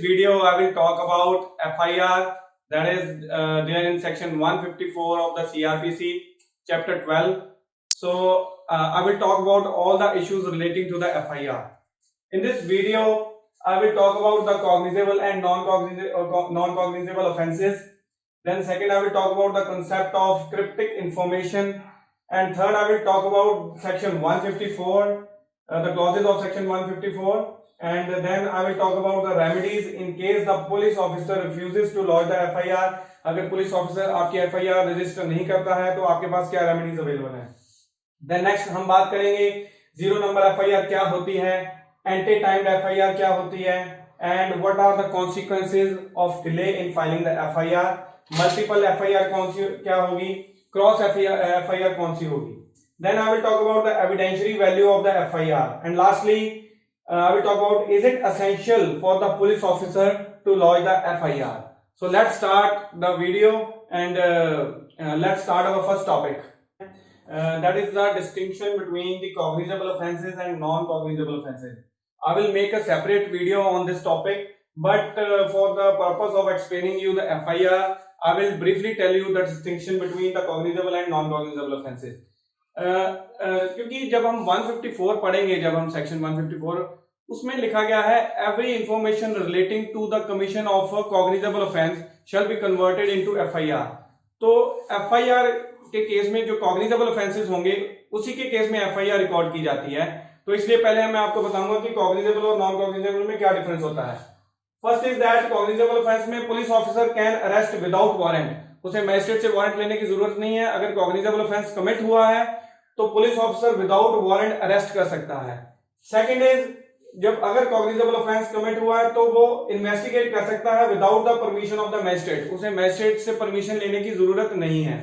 video, I will talk about FIR, that is there in section 154 of the CRPC, chapter 12. So I will talk about all the issues relating to the FIR. In this video, I will talk about the cognizable and non-cognizable offences. Then second, I will talk about the concept of cryptic information. And third, I will talk about section 154, the clauses of section 154. And then I will talk about the remedies in case the police officer refuses to lodge the FIR. अगर police officer आपकी FIR register नहीं करता है तो आपके पास क्या remedies available है. Then next हम बात करेंगे 0 नंबर FIR क्या होती है, एंटी टाइम्ड FIR क्या होती है, and what are the consequences of delay in filing the FIR. Multiple FIR कौन सी क्या होगी, क्रॉस FIR कौन सी होगी. Then I will talk about the evidentiary value of the FIR, and lastly I will talk about is it essential for the police officer to lodge the FIR. So let's start the video and let's start our first topic. That is the distinction between the cognizable offences and non-cognizable offences. I will make a separate video on this topic, but for the purpose of explaining you the FIR, I will briefly tell you the distinction between the cognizable and non-cognizable offences. क्योंकि जब हम 154 पढ़ेंगे, जब हम section 154, उसमें लिखा गया है every information relating to the commission of a cognizable offence shall be converted into FIR. तो FIR के केस में जो कॉग्निजेबल ऑफेंसेस होंगे उसी के केस में FIR रिकॉर्ड की जाती है. तो इसलिए पहले मैं आपको बताऊंगा कि कॉग्निजेबल और नॉन कॉग्निजेबल में क्या डिफरेंस होता है. First is that cognizable offence में police officer can arrest without warrant. उसे मजिस्ट्रेट से वारंट लेने की जरूरत नहीं है. अगर कॉग्निजेबल ऑफेंस कमिट हुआ है तो police officer without warrant arrest कर सकता है. सेकंड इज जब अगर कॉग्निजेबल ऑफेंस कमिट हुआ है तो वो इन्वेस्टिगेट कर सकता है without the permission of the magistrate. उसे मजिस्ट्रेट से परमिशन लेने की जरूरत नहीं है.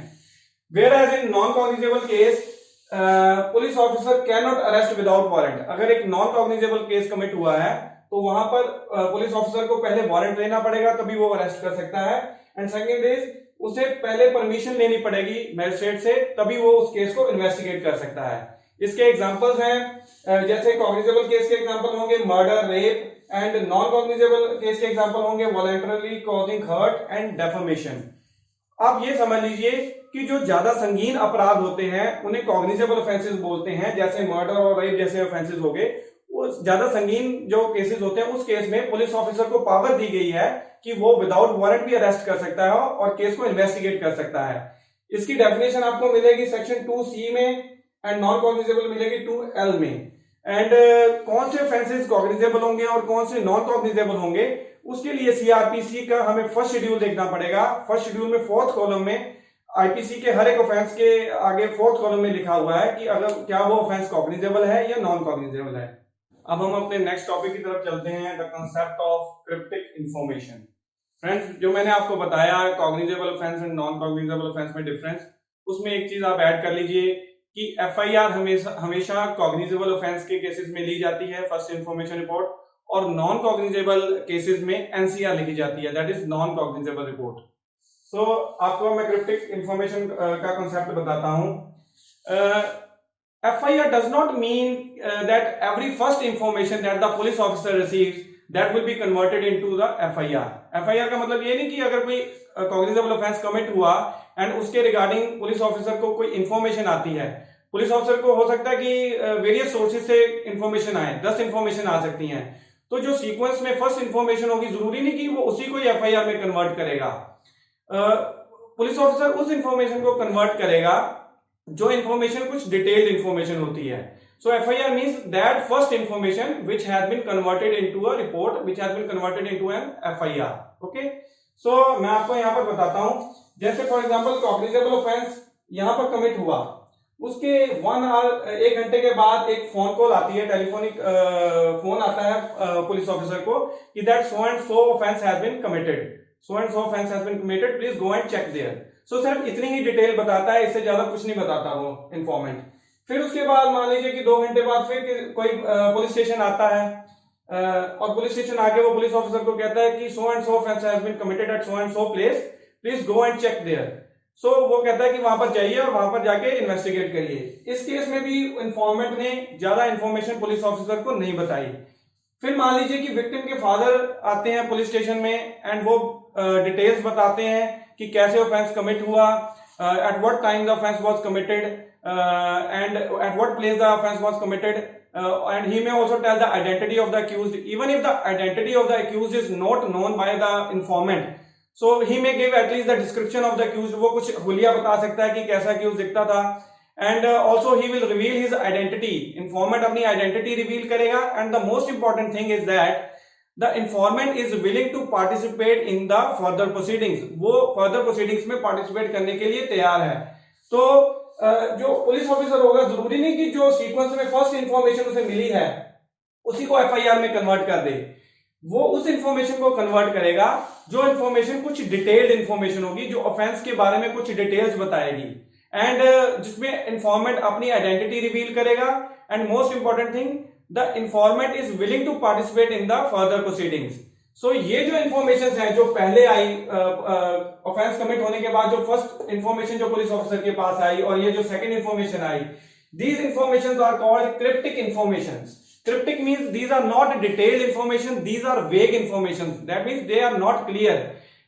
Whereas in non cognizable case police officer cannot arrest without warrant. अगर एक नॉन कॉग्निजेबल केस कमिट हुआ है तो वहां पर पुलिस ऑफिसर को पहले वारंट लेना पड़ेगा, तभी वो अरेस्ट कर सकता है. एंड सेकंड इज उसे पहले परमिशन लेनी पड़ेगी मैजिस्ट्रेट से, तभी वो उस केस को इन्वेस्टिगेट कर सकता है. इसके एग्जांपल्स हैं, जैसे कॉग्निजेबल केस के एग्जांपल होंगे murder, rape, and non cognizable case के एग्जांपल होंगे voluntarily causing hurt and defamation. आप ये समझ लीजिए कि जो ज्यादा संगीन अपराध होते हैं उन्हें कॉग्निजेबल ऑफेंसेस बोलते हैं, जैसे मर्डर और रेप जैसे ऑफेंसेस हो गए. वो ज्यादा संगीन जो केसेस होते हैं उस केस में पुलिस ऑफिसर को पावर दी गई है कि वो विदाउट वारंट भी अरेस्ट कर सकता है और केस को इन्वेस्टिगेट कर सकता है. इसकी डेफिनेशन आपको मिलेगी सेक्शन 2C में एंड नॉन कॉग्निजेबल मिलेगी 2L में. एंड कौन से ऑफेंसेस कॉग्निजेबल होंगे और कौन से नॉन कॉग्निजेबल होंगे, उसके लिए CRPC का हमें फर्स्ट शेड्यूल देखना पड़ेगा. फर्स्ट शेड्यूल में 4th कॉलम में IPC के हर एक ऑफेंस के आगे 4th कॉलम में लिखा हुआ है कि अगर क्या वो ऑफेंस कॉग्निजेबल है या नॉन कॉग्निजेबल है. अब हम अपने नेक्स्ट टॉपिक की तरफ चलते हैं, the concept of cryptic information. Friends, जो मैंने आपको बताया cognizable offence and non cognizable offence में डिफरेंस, उसमें एक चीज आप ऐड कर लीजिए कि FIR हमेशा कॉग्निजेबल ऑफेंस के केसेस में ली जाती है, फर्स्ट इंफॉर्मेशन रिपोर्ट, और नॉन कॉग्निजेबल केसेस में NCR लिखी जाती है, that is non cognizable report. So आपको मैं क्रिप्टिक इंफॉर्मेशन का कंसेप्ट बताता हूं. FIR does not mean that every first information that the police officer receives that will be converted into the FIR. FIR का मतलब ये नहीं कि अगर कोई कॉग्निजेबल ऑफेंस कमिट हुआ एंड उसके रिगार्डिंग पुलिस ऑफिसर को कोई इंफॉर्मेशन आती है. पुलिस ऑफिसर को हो सकता है कि वेरियस सोर्सेज से इंफॉर्मेशन आए, 10 इंफॉर्मेशन आ सकती हैं. तो जो सीक्वेंस में फर्स्ट इंफॉर्मेशन होगी जरूरी नहीं कि वो उसी को FIR में कन्वर्ट करेगा. पुलिस ऑफिसर उस इंफॉर्मेशन को कन्वर्ट करेगा जो इंफॉर्मेशन कुछ डिटेल्ड इंफॉर्मेशन होती है. So FIR means that first information which has been converted into a report, which has been converted into an FIR. Okay? So मैं आपको यहाँ पर बताता हूँ, जैसे फॉर एग्जांपल कॉग्निजेबल ऑफेंस यहाँ पर कमिट हुआ, उसके 1 घंटे के बाद एक फोन कॉल आती है, टेलीफोनिक फोन आता है पुलिस ऑफिसर को कि that so and so offence has been committed, so and so offence has been committed, please go and check there. So सिर्फ इतनी ही डिटेल बताता है, इससे ज्यादा कुछ नहीं बताता वो इन्फॉर्मेंट. फिर उसके बाद मान लीजिए कि 2 घंटे बाद फिर कोई पुलिस स्टेशन आता है और पुलिस स्टेशन आके वो पुलिस ऑफिसर को कहता है कि so and so offence has been committed at so and so place, please go and check there. So वो कहता है कि वहां पर जाइए और वहां पर जाके इन्वेस्टिगेट करिए. इस केस में भी इंफॉर्मेंट ने ज्यादा इंफॉर्मेशन पुलिस ऑफिसर को नहीं बताई. फिर मान लीजिए कि विक्टिम के फादर आते हैं पुलिस स्टेशन में एंड वो डिटेल्स बताते हैं कि कैसे ऑफेंस कमिट हुआ, at what time the offence was committed and at what place the offence was committed, and he may also tell the identity of the accused. Even if the identity of the accused is not known by the informant, so he may give at least the description of the accused. वो कुछ हुलिया बता सकता है कि कैसा accused दिखता था. And also he will reveal his identity. Informant अपनी identity reveal करेगा. And the most important thing is that the informant is willing to participate in the further proceedings. वो further proceedings में participate करने के लिए तैयार है. तो जो पुलिस ऑफिसर होगा, जरूरी नहीं कि जो सीक्वेंस में फर्स्ट इंफॉर्मेशन उसे मिली है उसी को एफआईआर में कन्वर्ट कर दे. वो उस इंफॉर्मेशन को कन्वर्ट करेगा जो इंफॉर्मेशन कुछ डिटेल्ड इंफॉर्मेशन होगी, जो ऑफेंस के बारे में कुछ डिटेल्स बताएगी, एंड जिसमें इंफॉर्मेंट अपनी आइडेंटिटी रिवील करेगा. And most important thing, the informant is willing to participate in the further proceedings. So ये जो इंफॉर्मेशन है जो पहले आई ऑफेंस कमिट होने के बाद, जो फर्स्ट इंफॉर्मेशन जो पुलिस ऑफिसर के पास आई और ये जो सेकंड इंफॉर्मेशन आई, these information are called cryptic information. Cryptic means these are not detailed information, these are vague information. That means they are not clear.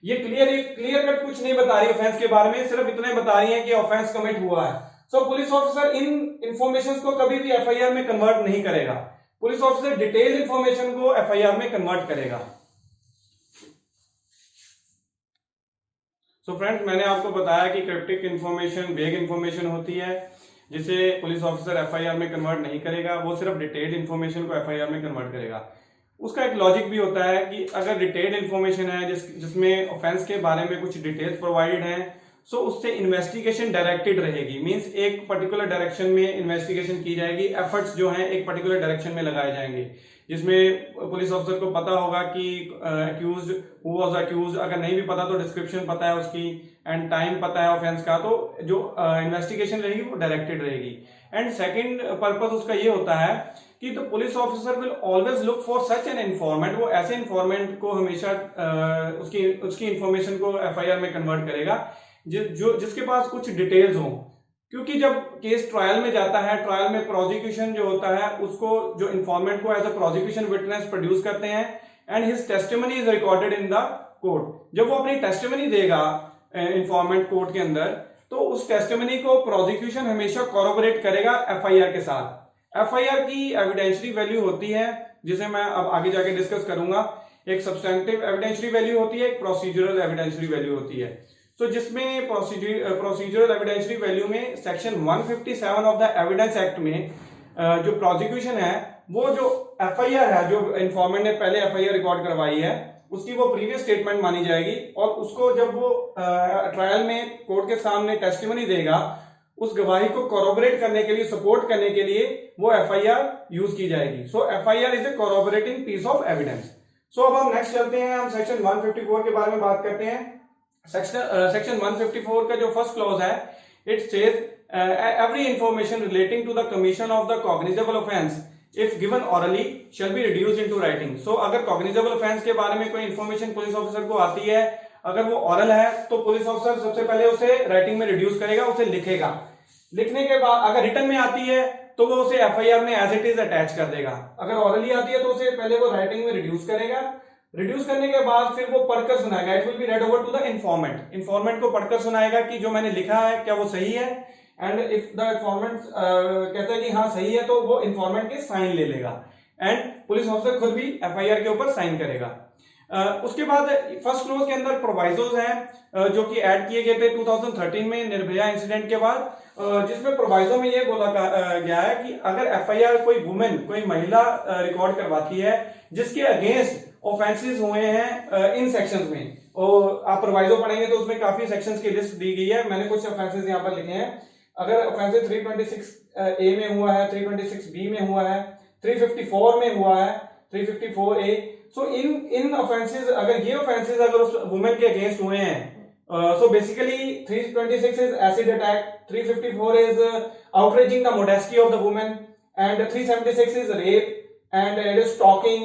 ये क्लियर कट कुछ नहीं बता रही ऑफेंस के बारे में, सिर्फ इतने बता रही है कि ऑफेंस कमिट हुआ है. सो पुलिस ऑफिसर इन इंफॉर्मेशन को कभी भी एफआईआर में कन्वर्ट नहीं करेगा. पुलिस ऑफिसर डिटेल इंफॉर्मेशन को एफआईआर में कन्वर्ट करेगा. सो फ्रेंड्स, मैंने आपको बताया कि क्रिप्टिक इंफॉर्मेशन वेग इंफॉर्मेशन होती है जिसे पुलिस ऑफिसर एफआईआर में कन्वर्ट नहीं करेगा, वो सिर्फ डिटेल्ड इंफॉर्मेशन को एफआईआर में कन्वर्ट करेगा. उसका एक लॉजिक भी होता है कि अगर डिटेल्ड इंफॉर्मेशन है जिसमें ऑफेंस के बारे में कुछ डिटेल्स प्रोवाइडेड हैं, सो उससे इन्वेस्टिगेशन डायरेक्टेड रहेगी. मींस एक पर्टिकुलर डायरेक्शन में इन्वेस्टिगेशन की जाएगी, एफर्ट्स जो हैं एक पर्टिकुलर डायरेक्शन में लगाए जाएंगे, जिसमें पुलिस ऑफिसर को पता होगा कि अक्यूज्ड हु वाज अक्यूज्ड. अगर नहीं भी पता तो डिस्क्रिप्शन पता है उसकी एंड टाइम पता है ऑफेंस का, तो जो इन्वेस्टिगेशन रहेगी वो डायरेक्टेड रहेगी. एंड सेकंड पर्पस उसका ये होता है कि the police officer will always look for such an informant. वो ऐसे इन्फॉर्मेंट को हमेशा उसकी इंफॉर्मेशन को एफआईआर में कन्वर्ट करेगा जिसके पास कुछ डिटेल्स हो. क्योंकि जब केस ट्रायल में जाता है, ट्रायल में प्रोसिक्यूशन जो होता है उसको, जो इन्फॉर्मेंट को as a prosecution witness produce करते हैं and his testimony is recorded in the court. जब वो अपनी टेस्टिमनी देगा इन्फॉर्मेंट कोर्ट के अंदर, तो उस टेस्टिमनी को प्रोसिक्यूशन हमेशा कॉरोबोरेट करेगा एफआईआर के साथ. एफआईआर की एविडेंशियरी वैल्यू होती है जिसे मैं अब आगे जाके डिस्कस करूंगा. एक सब्सटेंटिव एविडेंशियरी वैल्यू होती है, एक प्रोसीजरल एविडेंशियरी वैल्यू होती है. तो जिसमें प्रोसीजरल एविडेंशियरी वैल्यू में section 157 of the evidence act में जो प्रोसिक्यूशन है, वो जो एफआईआर है, जो इन्फॉर्मेंट ने पहले एफआईआर रिकॉर्ड करवाई है, उसकी वो प्रीवियस स्टेटमेंट मानी जाएगी. और उसको जब वो ट्रायल में कोर्ट के सामने टेस्टिमनी देगा, उस गवाही को कॉरोबोरेट करने के लिए, सपोर्ट करने के लिए वो एफआईआर यूज की जाएगी. So FIR is a corroborating piece of evidence. So अब हम नेक्स्ट चलते हैं, हम सेक्शन 154 के बारे में बात करते हैं. सेक्शन 154 का जो फर्स्ट क्लॉज है, it says every information relating to the commission of the cognizable offence if given orally shall be reduced into writing. So अगर कॉग्निजेबल ऑफेंस के बारे में कोई इंफॉर्मेशन पुलिस ऑफिसर को आती है, अगर वो ऑरल है, तो पुलिस ऑफिसर सबसे पहले उसे राइटिंग में रिड्यूस करेगा, उसे लिखेगा. लिखने के बाद अगर रिटन में आती है तो वो उसे एफआईआर में एज इट इज अटैच कर देगा. अगर ऑरली आती है तो उसे पहले वो राइटिंग में रिड्यूस करेगा. रिड्यूस करने के बाद फिर वो पढ़कर सुनाएगा. It will be read over to the informant. Informant को पढ़कर सुनाएगा कि जो मैंने लिखा है क्या वो सही है. एंड इफ द इन्फॉर्मेंट कहता है कि हाँ सही है, तो वो इन्फॉर्मेंट के साइन ले लेगा एंड पुलिस ऑफिसर खुद भी एफआईआर के ऊपर साइन करेगा. उसके बाद फर्स्ट क्लोज के अंदर प्रोवाइजोज हैं जो कि ऐड किए गए थे 2013 में निर्भया इंसिडेंट के बाद, जिसमें प्रोवाइजो में ये बोला गया है कि अगर एफआईआर कोई वुमेन, कोई महिला रिकॉर्ड करवाती है जिसके अगेंस्ट ऑफेंसेस हुए हैं इन सेक्शंस में, और आप प्रोवाइजो पढ़ेंगे तो उसमें काफी सेक्शंस की लिस्ट दी गई है. मैंने कुछ ऑफेंसेस यहाँ पर लिखे हैं. अगर ऑफेंसेस 326A में हुआ है, 326B में हुआ है, 354 में हुआ है, 354A. सो इन ऑफेंसेस, अगर ये ऑफेंसेस अगर उस वुमेन के अगेंस्ट हुए हैं, so basically 326 is acid attack, 354 is outraging the modesty of the woman, and 376 is rape, and it is stalking,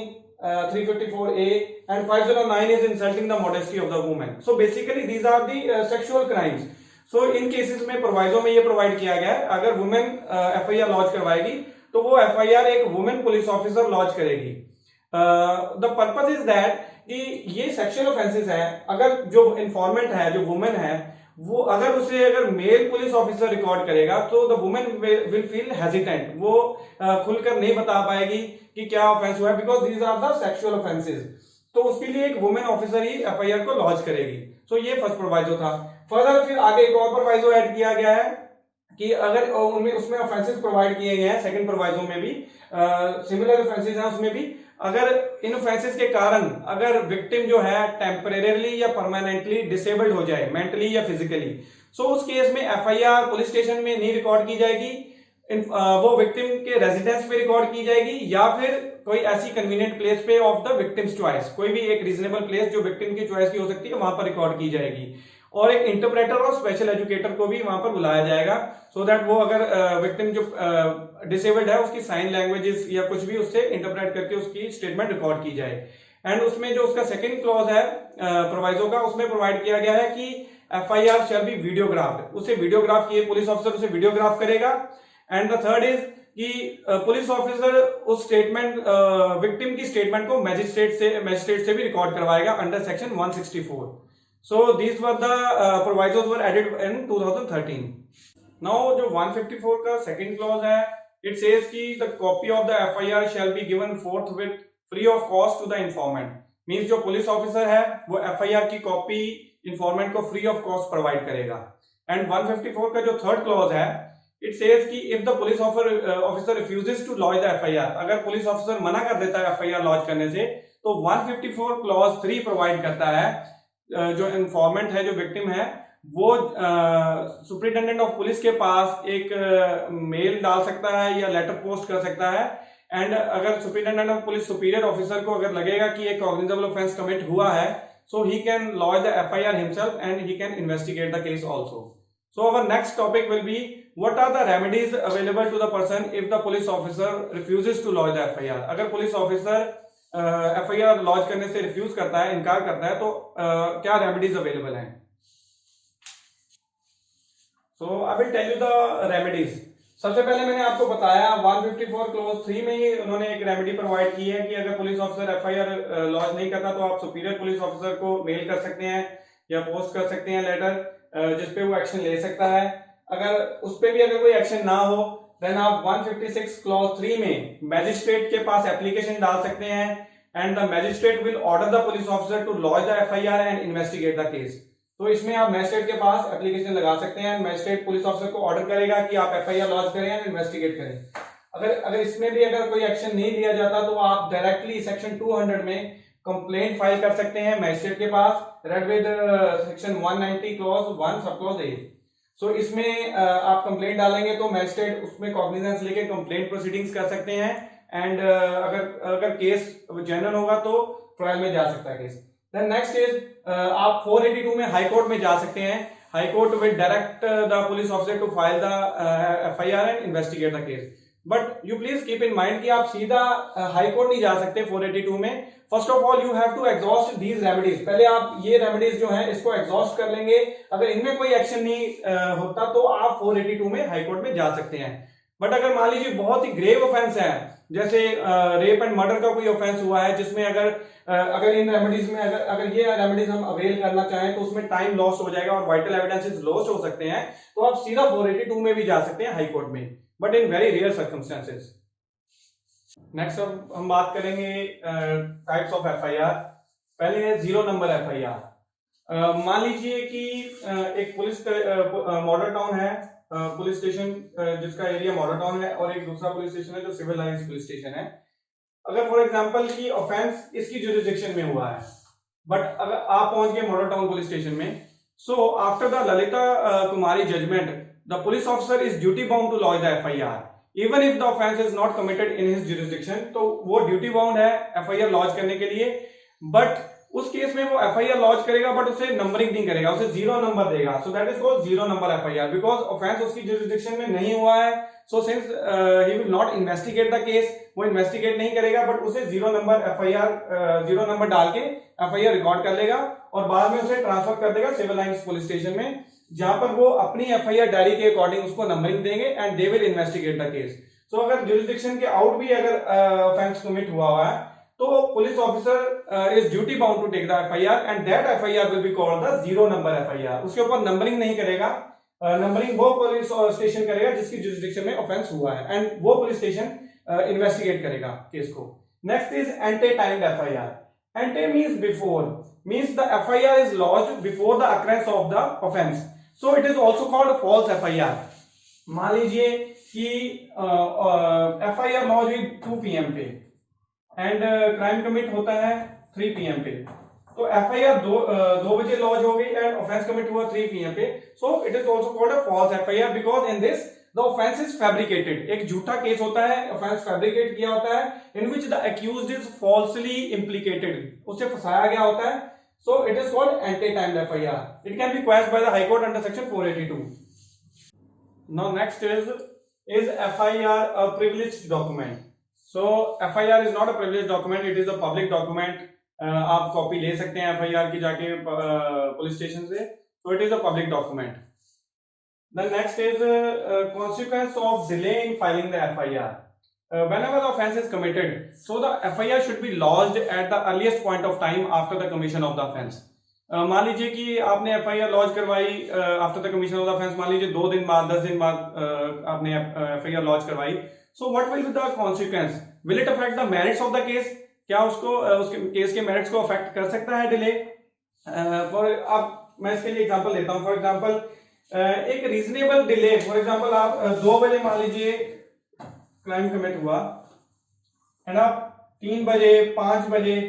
354A, and 509 is insulting the modesty of the woman. So basically these are the sexual crimes. So in cases में proviso में ये provide किया गया है, अगर women FIR launch करवाएगी तो वो एफआईआर एक वुमेन पुलिस ऑफिसर लॉन्च करेगी. द पर्पज इज दैट कि ये सेक्शुअल ऑफेंसेस है, अगर जो इन्फॉर्मेंट है, जो वुमेन है, वो अगर उसे अगर मेल पुलिस ऑफिसर रिकॉर्ड करेगा तो the women will feel hesitant, वो खुलकर नहीं बता पाएगी कि क्या ऑफेंस हुआ है, because these are the sexual offences. तो उसके लिए एक वुमेन ऑफिसर ही एफआईआर को लॉन्च करेगी। सो ये फर्स्ट प्रोवाइजो था। फर्दर फिर आगे एक और प्रोवाइजो ऐड किया गया है कि अगर उनमें उसमें ऑफेंसेस प्रोवाइड किए गए हैं सेकंड प्रोवाइजो में भी, सिमिलर ऑफेंसेस हैं उसमें भी, अगर इन ऑफेंसेस के कारण अगर विक्टिम जो है टेम्परेरली या परमानेंटली डिसेबल्ड हो जाए, मेंटली या फिजिकली, सो उस केस में एफआईआर पुलिस स्टेशन में नहीं रिकॉर्ड की जाएगी, वो विक्टिम के रेजिडेंस पे रिकॉर्ड की जाएगी, या फिर कोई ऐसी कन्वीनियंट प्लेस पे ऑफ द विक्टिम्स चॉइस, कोई भी एक रीजनेबल प्लेस जो विक्टिम की चॉइस की हो सकती है वहां पर रिकॉर्ड की जाएगी। और एक इंटरप्रेटर और स्पेशल एजुकेटर को भी वहां पर बुलाया जाएगा, सो दैट वो अगर विक्टिम जो डिसेबल्ड है उसकी साइन लैंग्वेजेस या कुछ भी उससे इंटरप्रेट करके उसकी स्टेटमेंट रिकॉर्ड की जाए। एंड उसमें जो उसका सेकंड क्लॉज है प्रोवाइजो का, उसमें प्रोवाइड किया गया है कि एफआईआर शैल बी वीडियोग्राफ्ड, उसे वीडियोग्राफ किए पुलिस ऑफिसर उसे वीडियोग्राफ करेगा। एंड द थर्ड इज कि पुलिस ऑफिसर उस स्टेटमेंट विक्टिम की स्टेटमेंट को मैजिस्ट्रेट से भी रिकॉर्ड करवाएगा under section 164। So these were the provisos were added in 2013. Now जो 154 का second clause है, it says कि the copy of the FIR shall be given forthwith free of cost to the informant. Means जो police officer है वो FIR की copy informant को free of cost provide करेगा। एंड 154 का जो थर्ड क्लॉज है, इट सेज कि if the police officer refuses to launch the FIR, अगर पुलिस ऑफिसर मना कर देता है FIR लॉन्च करने से, तो 154 क्लॉज 3 प्रोवाइड करता है जो इन्फॉर्मेंट है, जो विक्टिम है, वो सुपरिटेंडेंट ऑफ पुलिस के पास एक मेल डाल सकता है या लेटर पोस्ट कर सकता है। एंड अगर superintendent of police superior officer को अगर लगेगा कि एक कॉग्निजेबल ऑफेंस कमिट हुआ है, so he can launch the FIR himself and he can investigate the case also. So our next topic will be what are the remedies available to the person if the police officer refuses to launch the FIR। अगर police officer FIR launch करने से refuse करता है, इनकार करता है, तो क्या रेमेडीज अवेलेबल हैं। So I will tell you the remedies. सबसे पहले मैंने आपको बताया 154 क्लॉज 3 में ही उन्होंने एक रेमेडी प्रोवाइड की है कि अगर पुलिस ऑफिसर FIR लॉन्च नहीं करता तो आप सुपीरियर पुलिस ऑफिसर को मेल कर सकते हैं या पोस्ट कर सकते हैं लेटर, जिसपे वो एक्शन ले सकता है। अगर उस पे भी अगर कोई एक्शन ना हो, देन आप 156 क्लॉज 3 में मैजिस्ट्रेट के पास एप्लीकेशन डाल सकते हैं, and the magistrate will order the police officer to launch the FIR and investigate the case. तो इसमें आप मैजिस्ट्रेट के पास एप्लीकेशन लगा सकते हैं, मैजिस्ट्रेट पुलिस ऑफिसर को ऑर्डर करेगा कि आप FIR लॉन्च करें एंड इन्वेस्टिगेट करें। अगर इसमें भी अगर कोई एक्शन नहीं लिया जाता तो आप डायरेक्टली सेक्शन 200 में कंप्लेंट फाइल कर सकते हैं मैजिस्ट्रेट के पास, read with section 190 clause 1 sub clause 8। सो इसमें आप कंप्लेंट डालेंगे तो मैजिस्ट्रेट उसमें कॉग्निजेंस लेके कंप्लेंट प्रोसीडिंग्स कर सकते हैं, एंड अगर केस जेन्युइन होगा तो ट्रायल में जा सकता है केस। देन नेक्स्ट इज आप 482 में हाई कोर्ट में जा सकते हैं। High court will direct the police officer to file the FIR and investigate the case. But you please keep in mind कि आप सीधा हाई कोर्ट नहीं जा सकते 482 में। First of all you have to exhaust these remedies. पहले आप ये रेमेडीज जो है इसको एग्जॉस्ट कर लेंगे, अगर इनमें कोई एक्शन नहीं होता तो आप 482 में हाई कोर्ट में जा सकते हैं। बट अगर मान लीजिए बहुत ही ग्रेव ऑफेंस है, जैसे रेप एंड मर्डर का कोई ऑफेंस हुआ है, जिसमें अगर इन रेमेडीज में अगर ये रेमेडीज हम अवेल करना चाहें तो उसमें टाइम लॉस हो जाएगा और वाइटल एविडेंसेस लॉस हो सकते हैं, तो आप सीधा 482 में भी जा सकते हैं हाई कोर्ट में, but in very rare circumstances. Next अब हम बात करेंगे टाइप्स ऑफ FIR। पहले है 0 नंबर FIR। मान लीजिए कि एक पुलिस मॉडल टाउन है, पुलिस स्टेशन जिसका एरिया मॉडल टाउन है, और एक दूसरा पुलिस स्टेशन है जो सिविल लाइंस पुलिस स्टेशन है। अगर फॉर एग्जांपल की ऑफेंस इसकी जुरिसडिक्शन में हुआ है, बट अगर आप पहुंच गए मॉडल टाउन पुलिस स्टेशन में, so after the Lalita Kumari judgment the police officer is duty bound to launch the FIR even if the offence is not committed in his jurisdiction. तो वो ड्यूटी बाउंड है FIR launch करने के लिए, but उस case में वो FIR लॉन्च करेगा बट उसे नंबरिंग नहीं करेगा, उसे 0 नंबर देगा। So that is called 0 number FIR because offence उसकी जुरिसडिक्शन में नहीं हुआ है। So since he will not investigate the case, वो इन्वेस्टिगेट नहीं करेगा, बट उसे 0 नंबर FIR 0 नंबर डाल के FIR रिकॉर्ड कर लेगा और बाद में उसे ट्रांसफर कर देगा सिविल लाइंस पुलिस स्टेशन में, जहां पर वो अपनी FIR डायरी के अकॉर्डिंग उसको नंबरिंग देंगे and they will investigate the case. So अगर जुरिसडिक्शन के आउट भी अगर ऑफेंस कमिट हुआ है तो police officer is duty bound to take the FIR and that FIR will be called the 0 number FIR. उसके ऊपर नंबरिंग नहीं करेगा, नंबरिंग वो पुलिस स्टेशन करेगा जिसकी जुरिसडिक्शन में ऑफेंस हुआ है एंड वो पुलिस स्टेशन इन्वेस्टिगेट करेगा केस को। Next is ante timed FIR. Ante means before, means the FIR is launched before the occurrence of the offence, so it is also called false FIR. मान लीजिए कि FIR launch हुई 2 PM पे and crime commit होता है 3 PM पे, तो FIR 2 बजे लॉन्च हो गई एंड ऑफेंस कमिट हुआ 3 PM पे, so it is also called a false FIR because in this the offence is fabricated. एक झूठा केस होता है, ऑफेंस फैब्रिकेट किया होता है, in which the accused is falsely implicated, उससे फंसाया गया होता है, so it is called anti timed FIR. It can be questioned by the high court under section 482। Now next is FIR a privileged document? So FIR is not a privileged document, it is a public document. आप copy ले सकते हैं FIR की जाके police station से, so it is a public document. The next is consequence of delay in filing the FIR. Whenever the offence is committed, so the FIR should be lodged at the earliest point of time after the commission of the offence. मान लीजिए कि आपने FIR launch करवाई after the commission of the offence, मान लीजिए 2 दिन बाद 10 दिन बाद आपने एफआईआर लॉन्च करवाई, so what will be the consequence? Will it affect the merits of the case? क्या उसको उसके केस के मेरिट्स को अफेक्ट कर सकता है डिले? फॉर आप मैं इसके लिए एग्जांपल लेता हूं। फॉर एग्जांपल एक रीजनेबल डिले, फॉर एग्जांपल आप 2 बजे मान लीजिए क्राइम कमिट हुआ एंड आप 3 बजे 5 बजे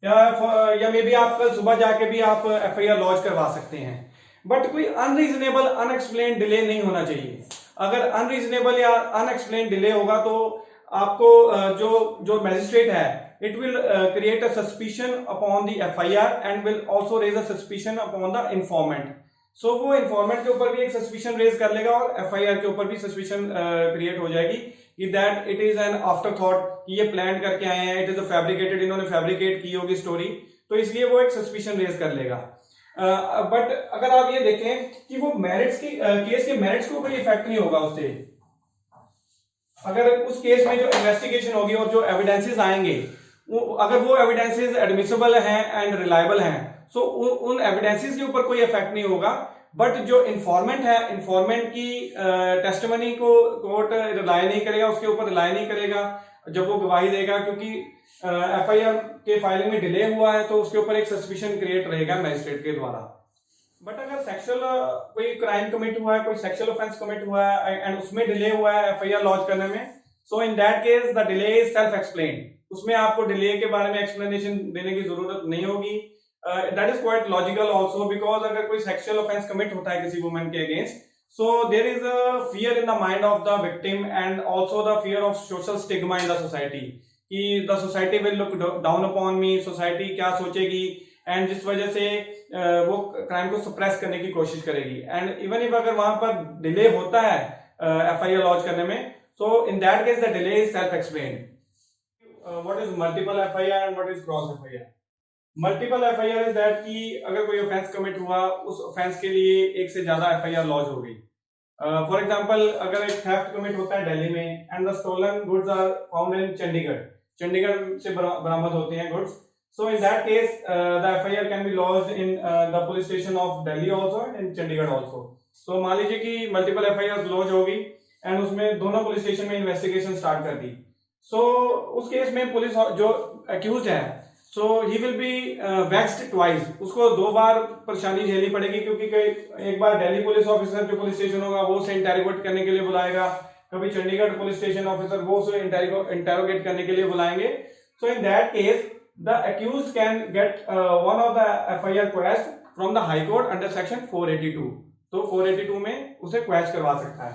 या मे बी आप कल सुबह जाके भी आप एफआईआर लॉन्च करवा सकते हैं, बट कोई अनरीजनेबल अनएक्सप्लेन डिले नहीं होना चाहिए। अगर अनरीजनेबल या अनएक्सप्लेन डिले होगा तो आपको जो मैजिस्ट्रेट है, it will create a suspicion upon the FIR and will also raise a suspicion upon the informant. So वो इन्फॉर्मेंट के ऊपर भी एक सस्पिशन रेज कर लेगा और एफआईआर के ऊपर भी सस्पिशन क्रिएट हो जाएगी कि that it is an after thought, कि ये प्लान करके आए हैं, इट इज अ फैब्रिकेटेड, इन्होंने फैब्रिकेट की होगी स्टोरी, तो इसलिए वो एक सस्पिशन रेज कर लेगा। बट अगर आप ये देखें कि वो मेरिट्स की केस के मेरिट्स को कोई इफेक्ट नहीं होगा उससे। अगर उस केस में जो इन्वेस्टिगेशन होगी और जो एविडेंसेस आएंगे, अगर वो एविडेंसेस एडमिसिबल हैं एंड रिलायबल हैं, सो उन एविडेंसेस के ऊपर कोई इफेक्ट नहीं होगा। बट जो इन्फॉर्मेंट है, इन्फॉर्मेंट की टेस्टिमनी को कोर्ट रिलाय नहीं करेगा, उसके ऊपर रिलाय नहीं करेगा जब वो गवाही देगा, क्योंकि एफआईआर के फाइलिंग में डिले हुआ है तो उसके ऊपर एक सस्पिशन क्रिएट रहेगा मैजिस्ट्रेट के द्वारा। बट अगर सेक्सुअल कोई क्राइम कमिट हुआ है, कोई सेक्सुअल ऑफेंस कमिट हुआ है एंड उसमें डिले हुआ है एफआईआर लॉन्च करने में, so in that case the delay is self explain. उसमें आपको डिले के बारे में एक्सप्लेनेशन देने की जरूरत नहीं होगी। That is quite logical also, because अगर कोई सेक्सुअल ऑफेंस कमिट होता है किसी वुमेन के against, so there is a fear in the mind of the victim and also the fear of social stigma in the society, कि the society will look down upon me, society क्या सोचेगी, and जिस वजह से वो crime को suppress करने की कोशिश करेगी। एंड इवन इफ अगर वहां पर डिले होता है एफआईआर लॉन्च करने में, so in that case the delay is self explained. What is multiple FIR and what is cross FIR? Multiple FIR is that कि अगर कोई ऑफेंस कमिट हुआ, उस ऑफेंस के लिए एक से ज्यादा एफआईआर लॉन्च हो गई। फॉर एग्जांपल अगर एक थेफ्ट कमिट होता है दिल्ली में and the stolen goods are found in Chandigarh, Chandigarh से बरामद होते हैं goods, so in that case the FIR can be lodged in the police station of Delhi also and in Chandigarh also. So मान लीजिए कि मल्टीपल FIR लॉन्च होगी and उसमें दोनों पुलिस स्टेशन में इन्वेस्टिगेशन स्टार्ट कर दी। सो उस केस में पुलिस जो अक्यूज है, so he will be vexed twice, उसको 2 बार परेशानी झेलनी पड़ेगी, क्योंकि एक बार दिल्ली पुलिस ऑफिसर जो पुलिस स्टेशन होगा वो उसे इंटेरोगेट करने के लिए बुलाएगा, कभी चंडीगढ़ पुलिस स्टेशन ऑफिसर वो उसे इंटेरोगेट करने के लिए बुलाएंगे। So in that case the accused can get one of the FIR quashed from the High Court under section 482. तो 482 में उसे quash करवा सकता है।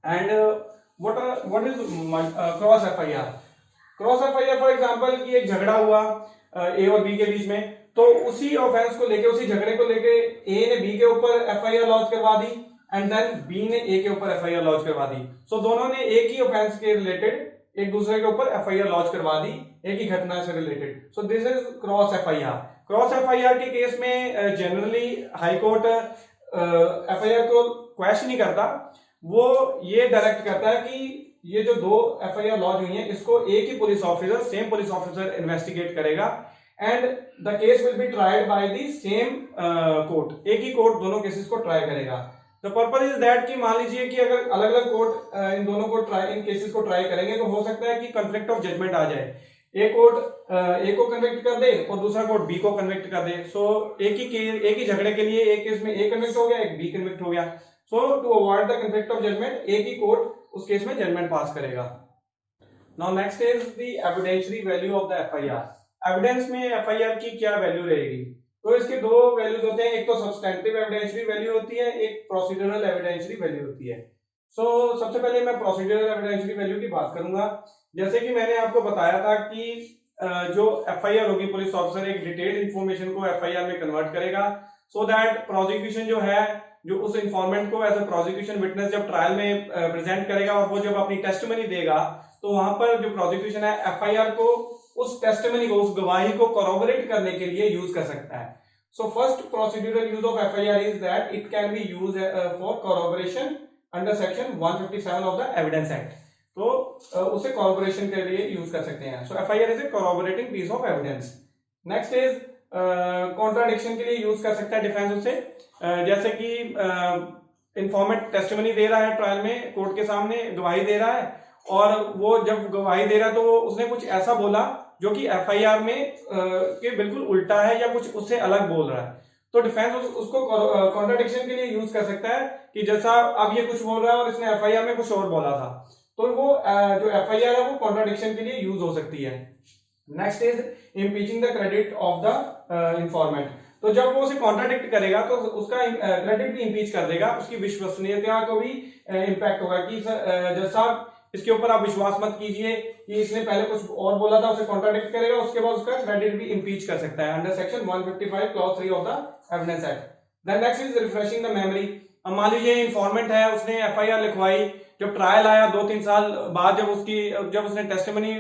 And what is cross FIR? Cross FIR for example कि एक झगड़ा हुआ A और B के बीच में, तो उसी ऑफेंस को लेके, उसी झगड़े को लेके A ने B के ऊपर FIR लॉन्च करवा दी एंड देन B ने A के ऊपर FIR लॉन्च करवा दी। सो दोनों ने एक ही ऑफेंस के रिलेटेड एक दूसरे के ऊपर एफआईआर लॉन्च करवा दी, एक ही घटना से related. So this is cross FIR. Cross FIR के केस में जनरली हाई कोर्ट एफआईआर को क्वेश्चन नहीं करता, वो ये डायरेक्ट करता है कि ये जो 2 FIR लॉन्च हुई हैं इसको एक ही police officer, same police officer investigate करेगा and the case will be tried by the same court. एक ही कोर्ट दोनों केसेस को ट्राई करेगा। द पर्पज इज दैट कि मान लीजिए कि अगर अलग अलग कोर्ट इन दोनों को इन केसेस को ट्राई करेंगे तो हो सकता है कि कॉन्फ्लिक्ट ऑफ जजमेंट आ जाए। एक कोर्ट ए को कन्विक्ट कर दे और दूसरा कोर्ट बी को कन्विक्ट कर दे। सो एक ही झगड़े के लिए एक केस में ए कन्विक्ट हो गया, एक बी कन्विक्ट हो गया। So to avoid the conflict of judgement एक ही कोर्ट उस केस में जजमेंट पास करेगा। Now next is the evidentiary value of the FIR. Evidence में एफआईआर की क्या वैल्यू रहेगी? तो इसके 2 वैल्यूज होते हैं, एक तो सब्सटेंटिव एविडेंशियरी वैल्यू होती है, एक प्रोसीजरल एविडेंशियरी वैल्यू होती है। सो सबसे पहले मैं प्रोसीजरल एविडेंशियरी वैल्यू की बात करूंगा। जैसे कि मैंने आपको बताया था कि जो एफआईआर होगी, पुलिस ऑफिसर एक डिटेल्ड इंफॉर्मेशन को एफआईआर में कन्वर्ट करेगा सो दैट प्रोसिक्यूशन जो है जो उस इंफॉर्मेंट को एज अ प्रोसिक्यूशन विटनेस जब ट्रायल में प्रेजेंट करेगा और वो जब अपनी टेस्टिमनी देगा तो वहां पर जो प्रोसिक्यूशन है एफआईआर को उस टेस्टिमनी को, उस गवाही को कोरोबोरेट करने के लिए यूज कर सकता है। So first procedural use of FIR is that it can be used for corroboration under section 157 of the evidence act. तो उसे कोरोबोरेशन के लिए यूज कर सकते हैं। So FIR is a corroborating piece of evidence. Next is contradiction के लिए use कर सकता है डिफेंस उसे, जैसे कि इंफॉर्मेंट टेस्टिमनी दे रहा है ट्रायल में, कोर्ट के सामने गवाही दे रहा है और वो जब गवाही दे रहा है तो उसने कुछ ऐसा बोला जो कि एफआईआर में के बिल्कुल उल्टा है या कुछ उससे अलग बोल रहा है। तो डिफेंस उसको कॉन्ट्राडिक्शन के लिए यूज कर सकता है कि जैसा अब ये कुछ बोल रहा है और इसने एफआईआर में कुछ और बोला था, तो वो जो एफआईआर है वो कॉन्ट्राडिक्शन के लिए यूज हो सकती है। Next is impeaching the credit of the informant. तो जब वो उसे कॉन्ट्राडिक्ट करेगा तो उसका क्रेडिट भी इम्पीच कर देगा, उसकी विश्वसनीयता को भी इम्पैक्ट होगा कि जैसा इसके ऊपर आप विश्वास मत कीजिए कि इसने पहले कुछ और बोला था, उसे कॉन्ट्राडिक्ट करेगा, उसके बाद उसका क्रेडिट भी इम्पीच कर सकता है under section 155 clause 3 of the evidence act. Then next is refreshing the memory. अब मान लीजिए इंफॉर्मेंट है, उसने एफआईआर लिखवाई, जब ट्रायल आया 2-3 साल बाद जब उसने टेस्टिमनी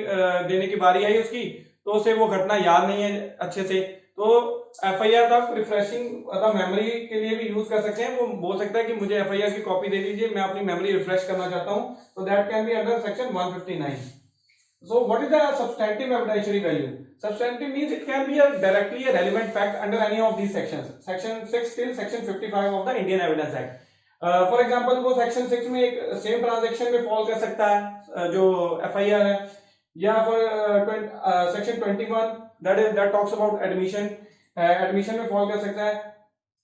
देने की बारी आई उसकी, तो उसे वो घटना याद नहीं है अच्छे से, तो एफआईआर तक रिफ्रेशिंग द मेमोरी के लिए भी यूज कर सकते हैं। वो बोल सकता है कि मुझे एफआईआर की कॉपी दे दीजिए, मैं अपनी मेमोरी रिफ्रेश करना चाहता हूं, तो that can be under section 159। So what is the substantive evidentiary value? Substantive means it can be directly a relevant fact under any of these sections, section 6 till section 55 of the Indian Evidence Act. For example वो section 6 में एक same transaction में fall कर सकता है जो FIR है, या फिर section 21 that talks about admission में फॉल कर सकता है।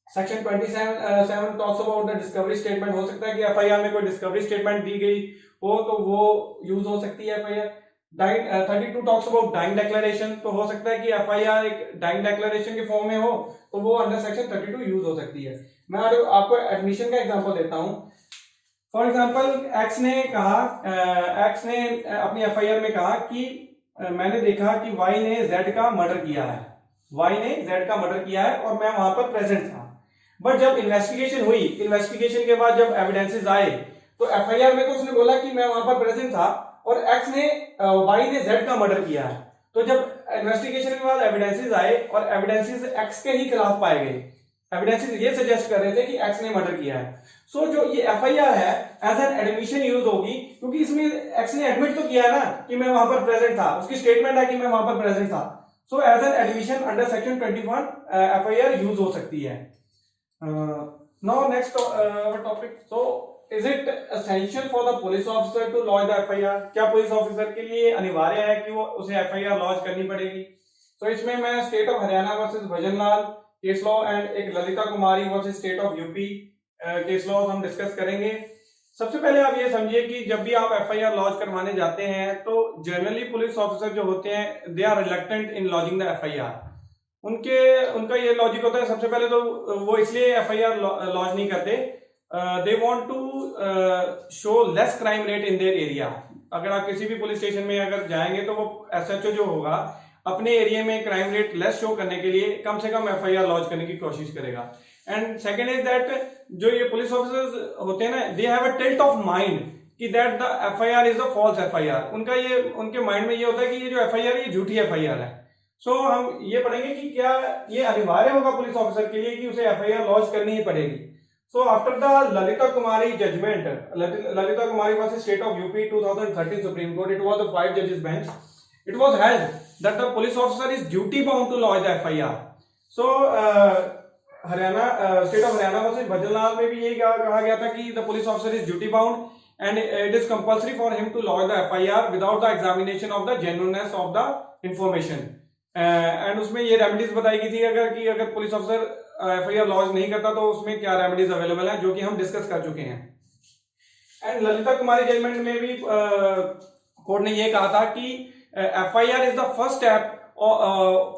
Section 27 talks about the discovery statement, हो सकता है कि एफआईआर में कोई डिस्कवरी स्टेटमेंट दी गई हो तो वो यूज हो सकती है FIR. 32 talks about dying declaration, तो हो सकता है कि एफआईआर एक डाइंग डिक्लेरेशन के फॉर्म में हो तो वो अंडर सेक्शन 32 यूज हो सकती है। मैं आपको एडमिशन का एग्जांपल देता हूं। फॉर एग्जांपल एक्स ने अपनी एफआईआर में कहा कि मैंने देखा कि वाई ने जेड का मर्डर किया है और मैं वहां पर प्रेजेंट था। बट जब इन्वेस्टिगेशन हुई, इन्वेस्टिगेशन के बाद जब एविडेंसेस आए तो एफआईआर में तो उसने बोला कि मैं वहां पर प्रेजेंट था और एक्स ने वाई ने जेड का मर्डर किया है। तो जब इन्वेस्टिगेशन के बाद एविडेंसेस आए और एविडेंसेस एक्स के ही खिलाफ पाए गए, एविडेंसेस ये सजेस्ट कर रहे थे कि एक्स ने मर्डर किया है, सो जो ये एफआईआर है एज एन एडमिशन यूज होगी, क्योंकि इसमें एक्स ने एडमिट तो किया है ना कि मैं वहां पर प्रेजेंट था, उसकी स्टेटमेंट है कि मैं वहां पर प्रेजेंट था। So as an admission under section 21 FIR use हो सकती है। Now next topic, so is it essential for the police officer to launch the FIR? क्या पुलिस ऑफिसर के लिए अनिवार्य है कि वो उसे एफआईआर लॉन्च करनी पड़ेगी? तो इसमें मैं state of Haryana versus Bhajanlal case law and एक Lalita Kumari versus state of UP case law हम डिस्कस करेंगे। सबसे पहले आप ये समझिए कि जब भी आप एफआईआर लॉन्च करवाने जाते हैं तो जनरली पुलिस ऑफिसर जो होते हैं they are reluctant in launching the FIR. उनका ये लॉजिक होता है, सबसे पहले तो वो इसलिए एफआईआर लॉन्च नहीं करते, they want to show less crime rate in their area। अगर आप किसी भी पुलिस स्टेशन में अगर जाएंगे तो वो एसएचओ जो होगा अपने एरिया में क्राइम रेट लेस शो करने के लिए कम से कम एफआईआर लॉन्च करने की कोशिश करेगा। एंड सेकंड इज दैट जो ये पुलिस ऑफिसर्स होते हैं ना, they have a tilt of mind कि that the FIR is a false FIR. उनके माइंड में ये होता है कि ये जो एफआईआर ये झूठी एफआईआर है। सो हम ये पढ़ेंगे कि क्या ये अनिवार्य होगा पुलिस ऑफिसर के लिए कि उसे एफआईआर लॉन्च करनी ही पड़ेगी। So after the Lalita Kumari judgment, Lalita Kumari versus State of UP 2013 Supreme Court, it was a 5 judges bench. It was held that the police officer is duty bound to lodge the FIR. So Haryana state of Haryana versus Bhajanlal में भी यही कहा गया था कि the police officer is duty bound and it is compulsory for him to lodge the FIR without the examination of the genuineness of the information. And उसमें ये remedies बताई गई थी अगर पुलिस ऑफिसर FIR लॉन्च नहीं करता तो उसमें क्या रेमेडीज अवेलेबल है, जो कि हम डिस्कस कर चुके हैं. एंड ललिता कुमारी जजमेंट में भी कोर्ट ने ये कहा था कि FIR is the first step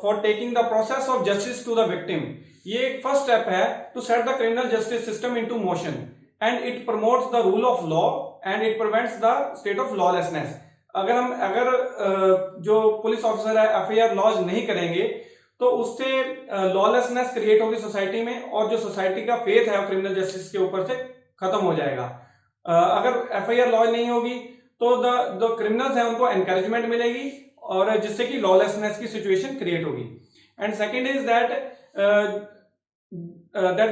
for taking the process of justice to the victim. ये एक फर्स्ट स्टेप है to set the criminal justice system into motion and it promotes the rule of law and it prevents the state of lawlessness. अगर जो police officer है FIR launch नहीं करेंगे तो उससे लॉलेसनेस क्रिएट होगी सोसाइटी में और जो सोसाइटी का फेथ है क्रिमिनल जस्टिस के ऊपर से खत्म हो जाएगा. अगर FIR लॉन्च नहीं होगी तो द क्रिमिनल्स हैं उनको एनकरेजमेंट मिलेगी और जिससे कि लॉलेसनेस की सिचुएशन क्रिएट होगी. And second is that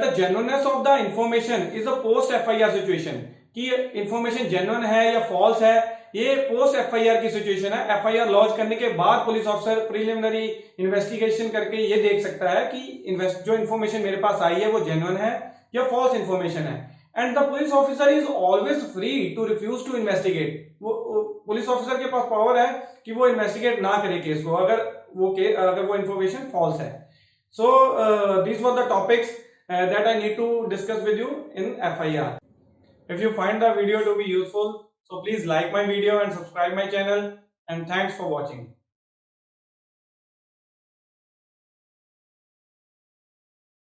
the genuineness of the information is a post FIR situation, कि इंफॉर्मेशन जेन्युइन है या फॉल्स है, ये पोस्ट FIR की सिचुएशन है. FIR लॉन्च करने के बाद पुलिस ऑफिसर प्रिलिमिनरी इन्वेस्टिगेशन करके ये देख सकता है कि जो इन्फॉर्मेशन मेरे पास आई है वो जेन्युइन है या फॉल्स इन्फॉर्मेशन है. And the police officer is always free to refuse to investigate. वो पुलिस ऑफिसर के पास पावर है कि वो इन्वेस्टिगेट ना करे केस को अगर वो इन्फॉर्मेशन फॉल्स है. So these were the topics that I need to discuss with you in FIR. If you find the video to be useful, so please like my video and subscribe my channel, and thanks for watching.